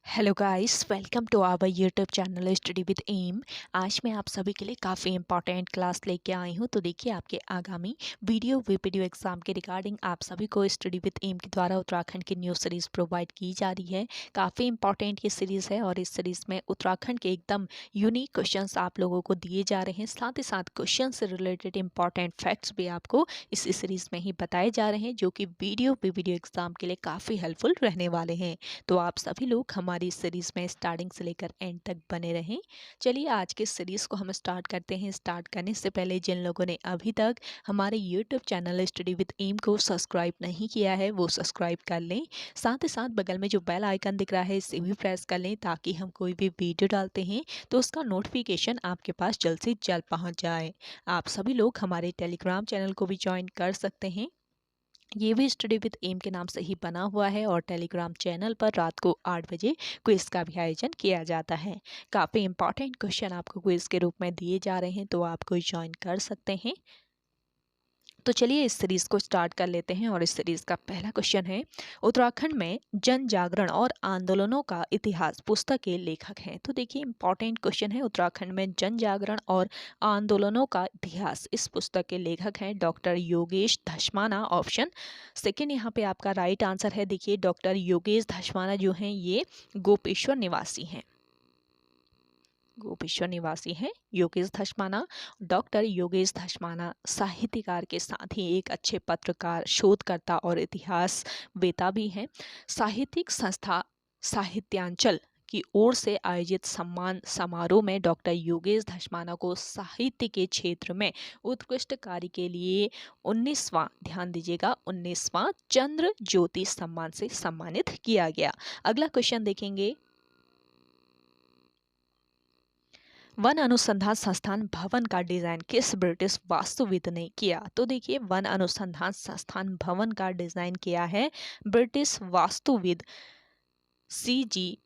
Hello guys, welcome to our YouTube channel study with M. आज मैं आप सभी के लिए काफ़ी इंपॉर्टेंट क्लास लेके आई हूँ। तो देखिए, आपके आगामी वीडियो एग्जाम के रिगार्डिंग आप सभी को स्टडी विद एम के द्वारा उत्तराखंड की न्यू सीरीज़ प्रोवाइड की जा रही है। काफ़ी इंपॉर्टेंट ये सीरीज़ है और इस सीरीज़ में उत्तराखंड के एकदम यूनिक क्वेश्चंस आप लोगों को दिए जा रहे हैं। साथ ही साथ क्वेश्चन से रिलेटेड इंपॉर्टेंट फैक्ट्स भी आपको इस सीरीज़ में ही बताए जा रहे हैं, जो कि वीडियो एग्जाम के लिए काफ़ी हेल्पफुल रहने वाले हैं। तो आप सभी लोग हमारी इस सीरीज़ में स्टार्टिंग से लेकर एंड तक बने रहें। चलिए, आज के सीरीज़ को हम स्टार्ट करते हैं। स्टार्ट करने से पहले जिन लोगों ने अभी तक हमारे YouTube channel study with M को सब्सक्राइब नहीं किया है, वो सब्सक्राइब कर लें। साथ ही साथ बगल में जो बेल आइकन दिख रहा है, इसे भी प्रेस कर लें, ताकि हम कोई भी वीडियो डालते हैं तो उसका नोटिफिकेशन आपके पास जल्द से जल्द पहुँच जाए। आप सभी लोग हमारे टेलीग्राम चैनल को भी ज्वाइन कर सकते हैं। ये भी स्टडी विद एम के नाम से ही बना हुआ है और टेलीग्राम चैनल पर रात को 8 बजे क्विज का भी आयोजन किया जाता है। काफ़ी इंपॉर्टेंट क्वेश्चन आपको क्विज के रूप में दिए जा रहे हैं, तो आप कोई ज्वाइन कर सकते हैं। तो चलिए, इस सीरीज़ को स्टार्ट कर लेते हैं और इस सीरीज़ का पहला क्वेश्चन है, उत्तराखंड में जन जागरण और आंदोलनों का इतिहास पुस्तक के लेखक हैं। तो देखिए, इंपॉर्टेंट क्वेश्चन है, उत्तराखंड में जन जागरण और आंदोलनों का इतिहास। इस पुस्तक के लेखक हैं doctor Yogesh Dhasmana. Option second यहाँ पे आपका राइट आंसर है। देखिए, डॉक्टर योगेश धस्माना जो हैं ये गोपेश्वर निवासी हैं। गोपेश्वर निवासी हैं योगेश धस्माना। डॉक्टर योगेश धस्माना साहित्यकार के साथ ही एक अच्छे पत्रकार, शोधकर्ता और इतिहासवेता भी हैं। साहित्यिक संस्था साहित्यांचल की ओर से आयोजित सम्मान समारोह में डॉक्टर योगेश धस्माना को साहित्य के क्षेत्र में उत्कृष्ट कार्य के लिए 19वां, ध्यान दीजिएगा, 19वां चंद्र ज्योति सम्मान से सम्मानित किया गया। अगला क्वेश्चन देखेंगे, वन अनुसंधान संस्थान भवन का डिजाइन किस ब्रिटिश वास्तुविद ने किया? तो देखिए, वन अनुसंधान संस्थान भवन का डिजाइन किया है ब्रिटिश वास्तुविद C.G.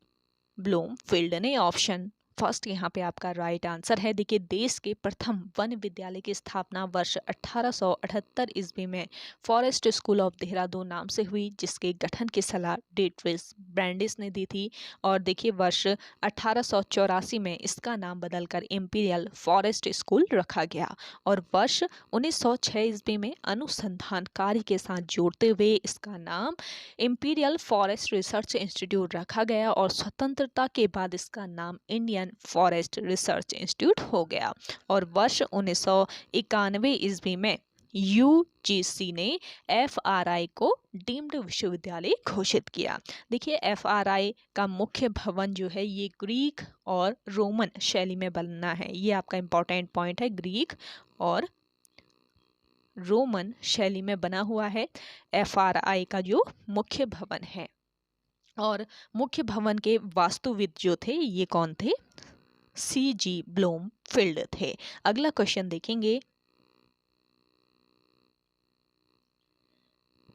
ब्लूमफील्ड ने। ऑप्शन फर्स्ट यहाँ पे आपका राइट आंसर है। देखिए, देश के प्रथम वन विद्यालय की स्थापना वर्ष 1878 ईस्वी में फॉरेस्ट स्कूल ऑफ देहरादून नाम से हुई, जिसके गठन की सलाह डेट्रिस ब्रैंडिस ने दी थी। और देखिए, वर्ष 1884 में इसका नाम बदलकर इंपीरियल फॉरेस्ट स्कूल रखा गया और वर्ष 1906 ईस्वी में अनुसंधान कार्य के साथ जोड़ते हुए इसका नाम इंपीरियल फॉरेस्ट रिसर्च इंस्टीट्यूट रखा गया और स्वतंत्रता के बाद इसका नाम इंडियन फॉरेस्ट रिसर्च इंस्टीट्यूट हो गया। और वर्ष 1991 ईस्वी में यूजीसी ने एफआरआई को डीम्ड विश्वविद्यालय घोषित किया। देखिए, एफआरआई का मुख्य भवन जो है ये ग्रीक और रोमन शैली में बनना है। ये आपका इंपॉर्टेंट पॉइंट है, ग्रीक और रोमन शैली में बना हुआ है एफआरआई का जो मुख्य भवन है। और मुख्य भवन के वास्तुविद जो थे ये कौन थे? C.G. ब्लूमफील्ड थे। अगला क्वेश्चन देखेंगे,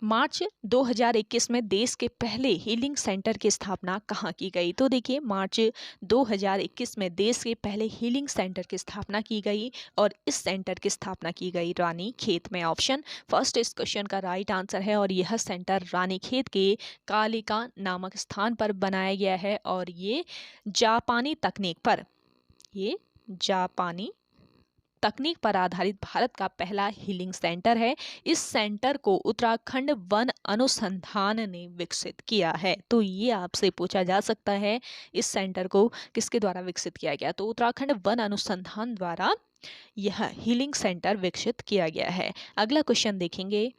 मार्च 2021 में देश के पहले हीलिंग सेंटर की स्थापना कहाँ की गई? तो देखिए, मार्च 2021 में देश के पहले हीलिंग सेंटर की स्थापना की गई और इस सेंटर की स्थापना की गई रानीखेत में। ऑप्शन फर्स्ट इस क्वेश्चन का राइट आंसर है और यह सेंटर रानीखेत के कालिका नामक स्थान पर बनाया गया है और ये जापानी तकनीक पर आधारित भारत का पहला हीलिंग सेंटर है। इस सेंटर को उत्तराखंड वन अनुसंधान ने विकसित किया है। तो ये आपसे पूछा जा सकता है, इस सेंटर को किसके द्वारा विकसित किया गया? तो उत्तराखंड वन अनुसंधान द्वारा यह हीलिंग सेंटर विकसित किया गया है। अगला क्वेश्चन देखेंगे,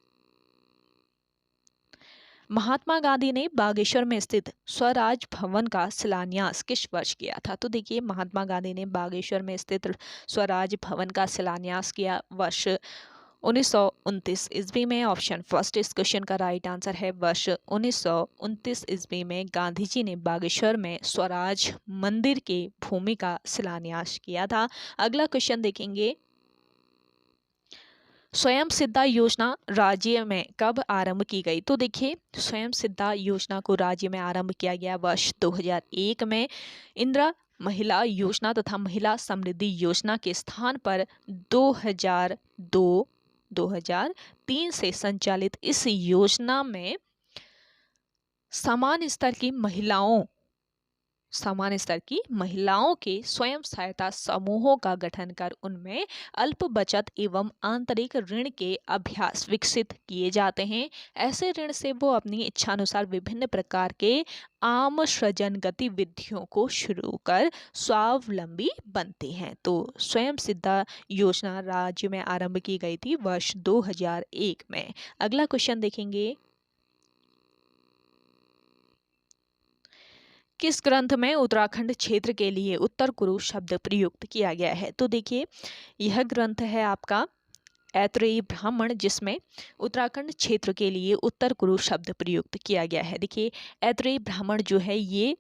महात्मा गांधी ने बागेश्वर में स्थित स्वराज भवन का शिलान्यास किस वर्ष किया था? तो देखिए, महात्मा गांधी ने बागेश्वर में स्थित स्वराज भवन का शिलान्यास किया वर्ष 1929 ईस्वी में। ऑप्शन फर्स्ट इस क्वेश्चन का राइट आंसर है। वर्ष 1929 ईस्वी में गांधी जी ने बागेश्वर में स्वराज मंदिर के भूमि का शिलान्यास किया था। अगला क्वेश्चन देखेंगे, स्वयं सिद्धा योजना राज्य में कब आरंभ की गई? तो देखिए, स्वयं सिद्धा योजना को राज्य में आरंभ किया गया वर्ष 2001 में। इंदिरा महिला योजना तथा महिला समृद्धि योजना के स्थान पर 2002-2003 से संचालित इस योजना में समान स्तर की महिलाओं सामान्य स्तर की महिलाओं के स्वयं सहायता समूहों का गठन कर उनमें अल्प बचत एवं आंतरिक ऋण के अभ्यास विकसित किए जाते हैं। ऐसे ऋण से वो अपनी इच्छानुसार विभिन्न प्रकार के आम सृजन गतिविधियों को शुरू कर स्वावलंबी बनते हैं। तो स्वयं सिद्धा योजना राज्य में आरंभ की गई थी वर्ष 2001 में। अगला क्वेश्चन देखेंगे, किस ग्रंथ में उत्तराखंड क्षेत्र के लिए उत्तर कुरु शब्द प्रयुक्त किया गया है? तो देखिए, यह ग्रंथ है आपका ऐतरेय ब्राह्मण, जिसमें उत्तराखंड क्षेत्र के लिए उत्तर कुरु शब्द प्रयुक्त किया गया है। देखिए, ऐतरेय ब्राह्मण जो है ये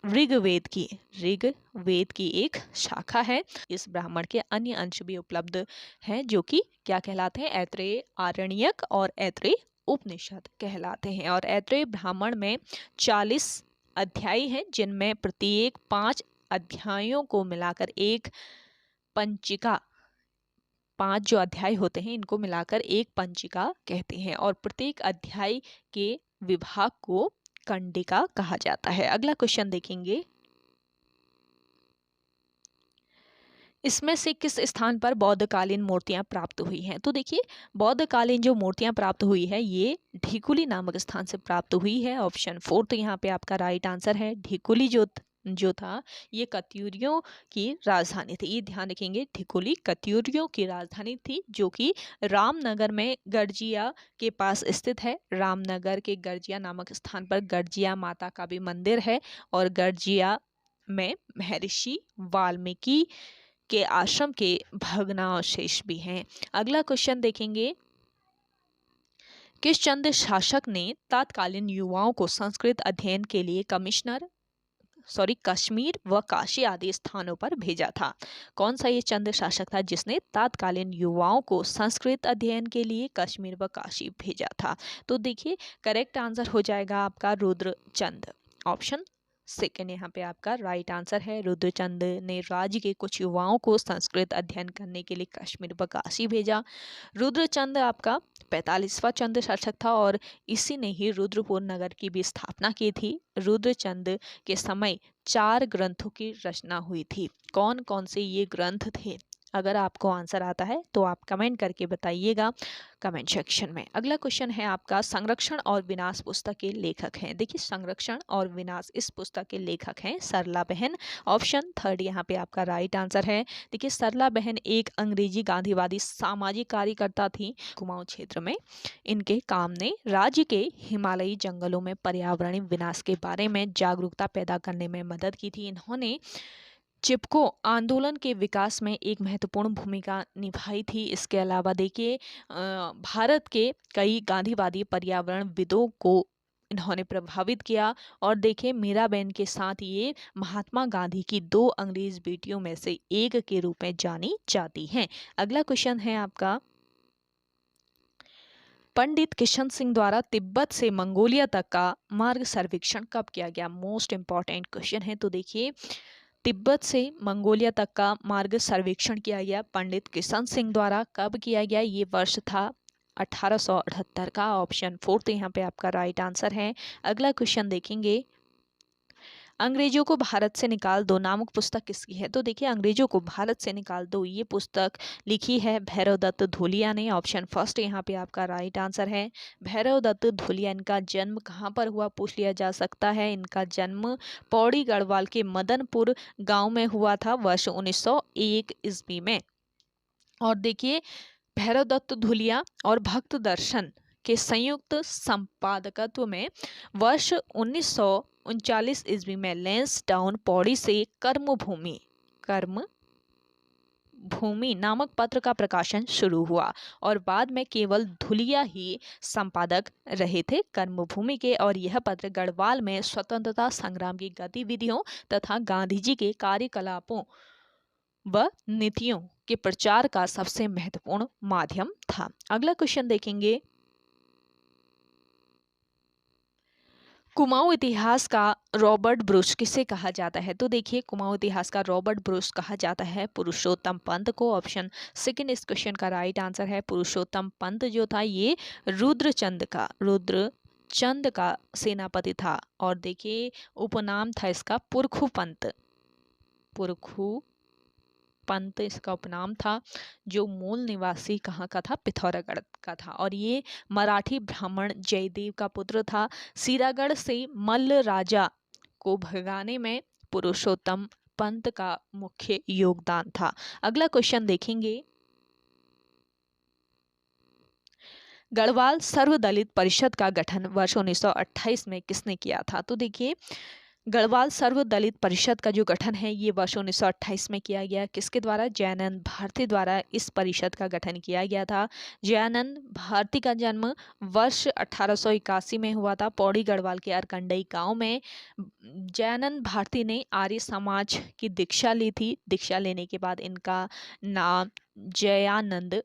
ऋग्वेद की एक शाखा है। इस ब्राह्मण के अन्य अंश भी उपलब्ध हैं जो कि क्या कहलाते हैं? ऐतरेय आरण्यक और ऐतरेय उपनिषद कहलाते हैं। और ऐतरेय ब्राह्मण में 40 अध्याय हैं, जिनमें प्रत्येक 5 अध्यायों को मिलाकर एक पंचिका, 5 जो अध्याय होते हैं इनको मिलाकर एक पंचिका कहते हैं। और प्रत्येक अध्याय के विभाग को कंडिका कहा जाता है। अगला क्वेश्चन देखेंगे, इसमें से किस स्थान पर बौद्धकालीन मूर्तियां प्राप्त हुई हैं? तो देखिए, बौद्धकालीन जो मूर्तियां प्राप्त हुई है ये ढिकुली नामक स्थान से प्राप्त हुई है। ऑप्शन 4 तो यहाँ पे आपका राइट आंसर है। ढिकुली जो था ये कत्यूरियों की राजधानी थी। ये ध्यान रखेंगे, ढिकुली कत्यूरियों की राजधानी थी, जो कि रामनगर में गर्जिया के पास स्थित है। रामनगर के गर्जिया नामक स्थान पर गर्जिया माता का भी मंदिर है और गर्जिया में महर्षि वाल्मीकि के आश्रम के भग्नावशेष भी हैं। अगला क्वेश्चन देखेंगे, किस चंद शासक ने तत्कालीन युवाओं को संस्कृत अध्ययन के लिए कश्मीर व काशी आदि स्थानों पर भेजा था? कौन सा ये चंद शासक था जिसने तत्कालीन युवाओं को संस्कृत अध्ययन के लिए कश्मीर व काशी भेजा था? तो देखिए, करेक्ट आंसर हो जाएगा आपका रुद्रचंद। ऑप्शन 2 यहाँ पे आपका राइट आंसर है। रुद्रचंद ने राज्य के कुछ युवाओं को संस्कृत अध्ययन करने के लिए कश्मीर व काशी भेजा। रुद्रचंद आपका 45वां चंद शासक था और इसी ने ही रुद्रपुर नगर की भी स्थापना की थी। रुद्रचंद के समय 4 ग्रंथों की रचना हुई थी। कौन कौन से ये ग्रंथ थे? अगर आपको आंसर आता है तो आप कमेंट करके बताइएगा कमेंट सेक्शन में। अगला क्वेश्चन है आपका, संरक्षण और विनाश पुस्तक के लेखक हैं। देखिए, संरक्षण और विनाश इस पुस्तक के लेखक हैं सरला बहन। ऑप्शन 3 यहाँ पे आपका राइट आंसर है। देखिए, सरला बहन एक अंग्रेजी गांधीवादी सामाजिक कार्यकर्ता थी। कुमाऊं क्षेत्र में इनके काम ने राज्य के हिमालयी जंगलों में पर्यावरणीय विनाश के बारे में जागरूकता पैदा करने में मदद की थी। इन्होंने चिपको आंदोलन के विकास में एक महत्वपूर्ण भूमिका निभाई थी। इसके अलावा देखिए, भारत के कई गांधीवादी पर्यावरणविदों को इन्होंने प्रभावित किया। और देखिए, मीराबेन के साथ ये महात्मा गांधी की 2 अंग्रेज बेटियों में से एक के रूप में जानी जाती हैं। अगला क्वेश्चन है आपका, पंडित किशन सिंह द्वारा तिब्बत से मंगोलिया तक का मार्ग सर्वेक्षण कब किया गया? मोस्ट इंपॉर्टेंट क्वेश्चन है। तो देखिए, तिब्बत से मंगोलिया तक का मार्ग सर्वेक्षण किया गया पंडित किशन सिंह द्वारा। कब किया गया? ये वर्ष था 1878 का। ऑप्शन 4 तो यहाँ पे आपका राइट आंसर है। अगला क्वेश्चन देखेंगे, अंग्रेजों को भारत से निकाल दो नामक पुस्तक किसकी है? तो देखिए, अंग्रेजों को भारत से निकाल दो ये पुस्तक लिखी है भैरव दत्त धुलिया ने। ऑप्शन 1 यहाँ पे आपका राइट आंसर है। भैरव दत्त धुलिया, इनका जन्म कहाँ पर हुआ पूछ लिया जा सकता है। इनका जन्म पौड़ी गढ़वाल के मदनपुर गांव में हुआ था वर्ष 1901 ईस्वी में। और देखिए, भैरव दत्त धुलिया और भक्त दर्शन के संयुक्त संपादकत्व में वर्ष 1939 ईस्वी में लैंसडाउन पौड़ी से कर्मभूमि नामक पत्र का प्रकाशन शुरू हुआ और बाद में केवल धुलिया ही संपादक रहे थे कर्मभूमि के। और यह पत्र गढ़वाल में स्वतंत्रता संग्राम की गतिविधियों तथा गांधी जी के कार्यकलापों व नीतियों के प्रचार का सबसे महत्वपूर्ण माध्यम था। अगला क्वेश्चन देखेंगे, कुमाऊं इतिहास का रॉबर्ट ब्रूस किसे कहा जाता है? तो देखिए, कुमाऊं इतिहास का रॉबर्ट ब्रूस कहा जाता है पुरुषोत्तम पंत को। ऑप्शन 2 इस क्वेश्चन का राइट आंसर है। पुरुषोत्तम पंत जो था ये रुद्रचंद चंद का सेनापति था। और देखिए उपनाम था इसका पुरखू पंत। पुरखू पंत इसका उपनाम था, जो मूल निवासी कहाँ का था, पिथौरागढ़ का था। और ये मराठी ब्राह्मण जयदेव का पुत्र था। सीरागढ़ से मल्ल राजा को भगाने में पुरुषोत्तम पंत का मुख्य योगदान था। अगला क्वेश्चन देखेंगे, गढ़वाल सर्वदलित परिषद का गठन वर्ष 1928 में किसने किया था? तो देखिए गढ़वाल सर्वदलित परिषद का जो गठन है ये वर्ष 1928 में किया गया। किसके द्वारा? जयानंद भारती द्वारा इस परिषद का गठन किया गया था। जयानंद भारती का जन्म वर्ष 1881 में हुआ था, पौड़ी गढ़वाल के अरकंडई गांव में। जयानंद भारती ने आर्य समाज की दीक्षा ली थी। दीक्षा लेने के बाद इनका नाम जयानंद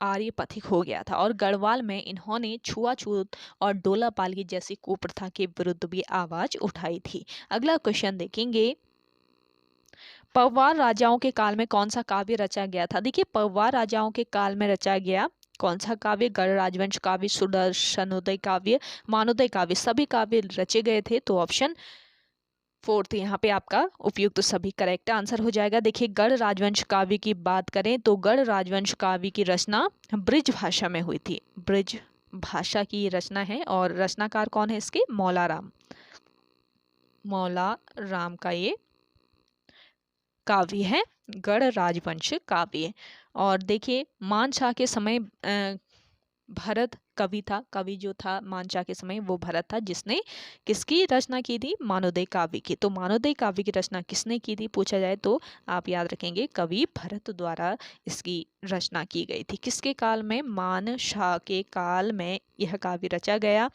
आर्य पथिक हो गया था। और गढ़वाल में इन्होंने छुआछूत और डोला पालगी जैसी कुप्रथा के विरुद्ध भी आवाज उठाई थी। अगला क्वेश्चन देखेंगे, पौवार राजाओं के काल में कौन सा काव्य रचा गया था? देखिए पौवार राजाओं के काल में रचा गया कौन सा काव्य? गढ़ राजवंश काव्य, सुदर्शनोदय काव्य, मानोदय काव्य, सभी काव्य रचे गए थे। तो ऑप्शन 4 यहाँ पे आपका उपयुक्त तो सभी करेक्ट आंसर हो जाएगा। देखिए गढ़ राजवंश काव्य की बात करें तो गढ़ राजवंश काव्य की रचना ब्रिज भाषा में हुई थी। ब्रिज भाषा की ये रचना है। और रचनाकार कौन है इसके? मौला राम। मौला राम का ये काव्य है गढ़ राजवंश काव्य। और देखिए मानशाह के समय भरत कवि था। कवि जो था मानशाह के समय वो भरत था, जिसने किसकी रचना की थी? मानोदय काव्य की। तो मानोदय काव्य की रचना किसने की थी पूछा जाए तो आप याद रखेंगे कवि भरत द्वारा इसकी रचना की गई थी। किसके काल में? मानशाह के काल में यह काव्य रचा गया।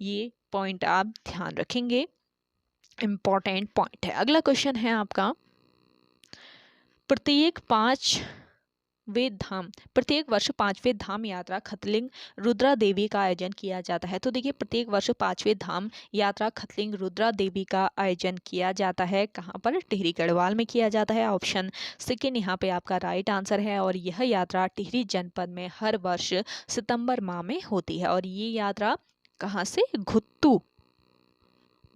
ये पॉइंट आप ध्यान रखेंगे, इम्पोर्टेंट पॉइंट है। अगला क्वेश्चन है आपका, प्रत्येक वर्ष 5वें धाम यात्रा खतलिंग रुद्रा देवी का आयोजन किया जाता है। तो देखिए प्रत्येक वर्ष 5वें धाम यात्रा खतलिंग रुद्रा देवी का आयोजन किया जाता है। कहाँ पर? टिहरी गढ़वाल में किया जाता है। ऑप्शन सेकेंड यहाँ पे आपका राइट आंसर है। और यह यात्रा टिहरी जनपद में हर वर्ष सितंबर माह में होती है। और ये यात्रा कहाँ से?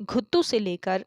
घुत्तू से लेकर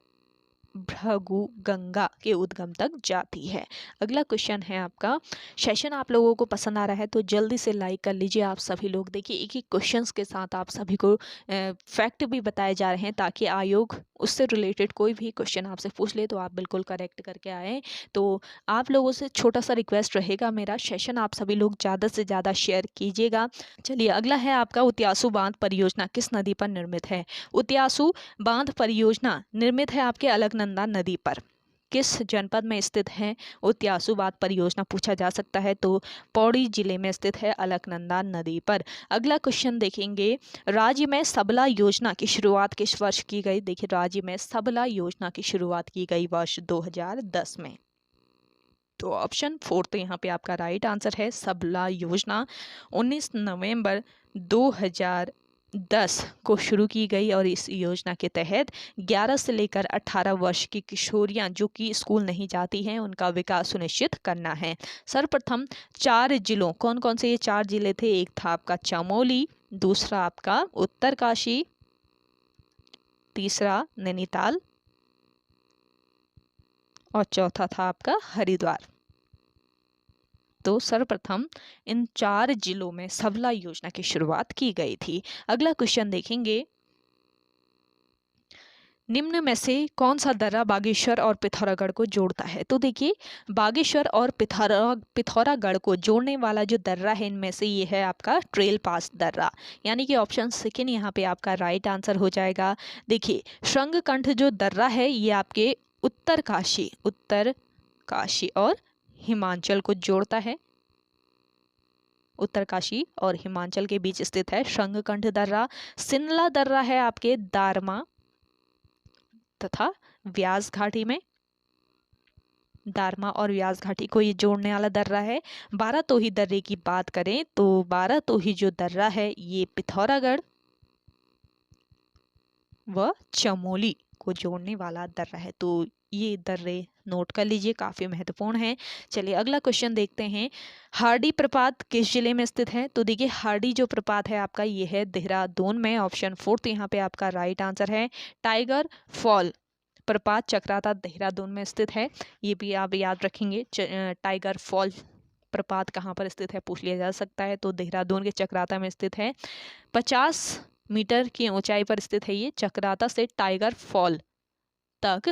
भृगु गंगा के उद्गम तक जाती है। अगला क्वेश्चन है आपका, सेशन आप लोगों को पसंद आ रहा है तो जल्दी से लाइक कर लीजिए आप सभी लोग। देखिए एक ही क्वेश्चंस के साथ आप सभी को फैक्ट भी बताए जा रहे हैं, ताकि आयोग उससे रिलेटेड कोई भी क्वेश्चन आपसे पूछ ले तो आप बिल्कुल करेक्ट करके आए। तो आप लोगों से छोटा सा रिक्वेस्ट रहेगा मेरा, सेशन आप सभी लोग ज़्यादा से ज़्यादा शेयर कीजिएगा। चलिए अगला है आपका, उत्यासु बांध परियोजना किस नदी पर निर्मित है? उत्यासु बांध परियोजना निर्मित है आपके अलकनंदा नदी पर। किस जनपद में स्थित है उत्यासु बांध परियोजना पूछा जा सकता है तो पौड़ी जिले में स्थित है अलकनंदा नदी पर। अगला क्वेश्चन देखेंगे, राज्य में सबला योजना की शुरुआत किस वर्ष की गई? देखिए राज्य में सबला योजना की शुरुआत की गई वर्ष 2010 में। तो ऑप्शन 4 तो यहाँ पे आपका राइट आंसर है। सबला योजना 19 नवंबर 2010 को शुरू की गई। और इस योजना के तहत 11 से लेकर 18 वर्ष की किशोरियां जो कि स्कूल नहीं जाती हैं उनका विकास सुनिश्चित करना है। सर्वप्रथम 4 जिलों, कौन कौन से ये 4 जिले थे? एक था आपका चमोली, दूसरा आपका उत्तरकाशी, तीसरा नैनीताल और चौथा था आपका हरिद्वार। तो सर्वप्रथम इन 4 जिलों में सबला योजना की शुरुआत की गई थी। अगला क्वेश्चन देखेंगे, निम्न में से कौन सा दर्रा बागेश्वर और पिथौरागढ़ को जोड़ता है? तो देखिए बागेश्वर और पिथौरागढ़ को जोड़ने वाला जो दर्रा है इनमें से ये है आपका ट्रेल पास दर्रा, यानी कि ऑप्शन सेकेंड यहाँ पे आपका राइट आंसर हो जाएगा। देखिए श्रृंगकंठ जो दर्रा है ये आपके उत्तरकाशी और हिमाचल को जोड़ता है। उत्तरकाशी और हिमाचल के बीच स्थित है श्रृंगकंठ दर्रा। सिनला दर्रा है आपके दारमा तथा व्यास घाटी में। दारमा और व्यास घाटी को ये जोड़ने वाला दर्रा है। बारातोही दर्रे की बात करें तो बारातोही जो दर्रा है ये पिथौरागढ़ व चमोली को जोड़ने वाला दर्रा है। तो ये दर्रे नोट कर लीजिए, काफ़ी महत्वपूर्ण है। चलिए अगला क्वेश्चन देखते हैं। हार्डी प्रपात किस जिले में स्थित है? तो देखिए हार्डी जो प्रपात है आपका ये है देहरादून में। ऑप्शन 4 यहाँ पे आपका राइट आंसर है। टाइगर फॉल प्रपात चक्राता देहरादून में स्थित है, ये भी आप याद रखेंगे। टाइगर फॉल प्रपात कहाँ पर स्थित है पूछ लिया जा सकता है, तो देहरादून के चक्राता में स्थित है। 50 मीटर की ऊंचाई पर स्थित है ये। चक्राता से टाइगर फॉल तक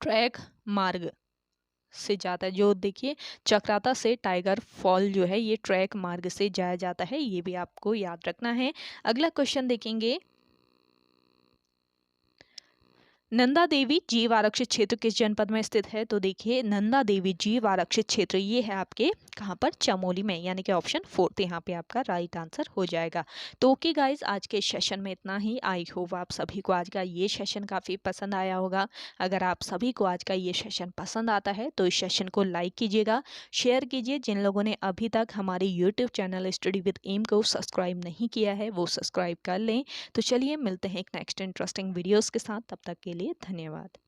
ट्रैक मार्ग से जाता है। जो देखिए चक्राता से टाइगर फॉल जो है ये ट्रैक मार्ग से जाया जाता है, ये भी आपको याद रखना है। अगला क्वेश्चन देखेंगे। नंदा देवी जीव आरक्षित क्षेत्र किस जनपद में स्थित है? तो देखिए नंदा देवी जीव आरक्षित क्षेत्र ये है आपके कहाँ पर? चमोली में, यानी कि ऑप्शन 4 यहाँ पे आपका राइट आंसर हो जाएगा। तो ओके गाइज, आज के सेशन में इतना ही। आई होप आप सभी को आज का ये सेशन काफ़ी पसंद आया होगा। अगर आप सभी को आज का ये सेशन पसंद आता है तो इस सेशन को लाइक कीजिएगा, शेयर कीजिए। जिन लोगों ने अभी तक हमारे YouTube channel study with M को सब्सक्राइब नहीं किया है वो सब्सक्राइब कर लें। तो चलिए मिलते हैं एक नेक्स्ट इंटरेस्टिंग वीडियोज़ के साथ, तब तक के लिए धन्यवाद।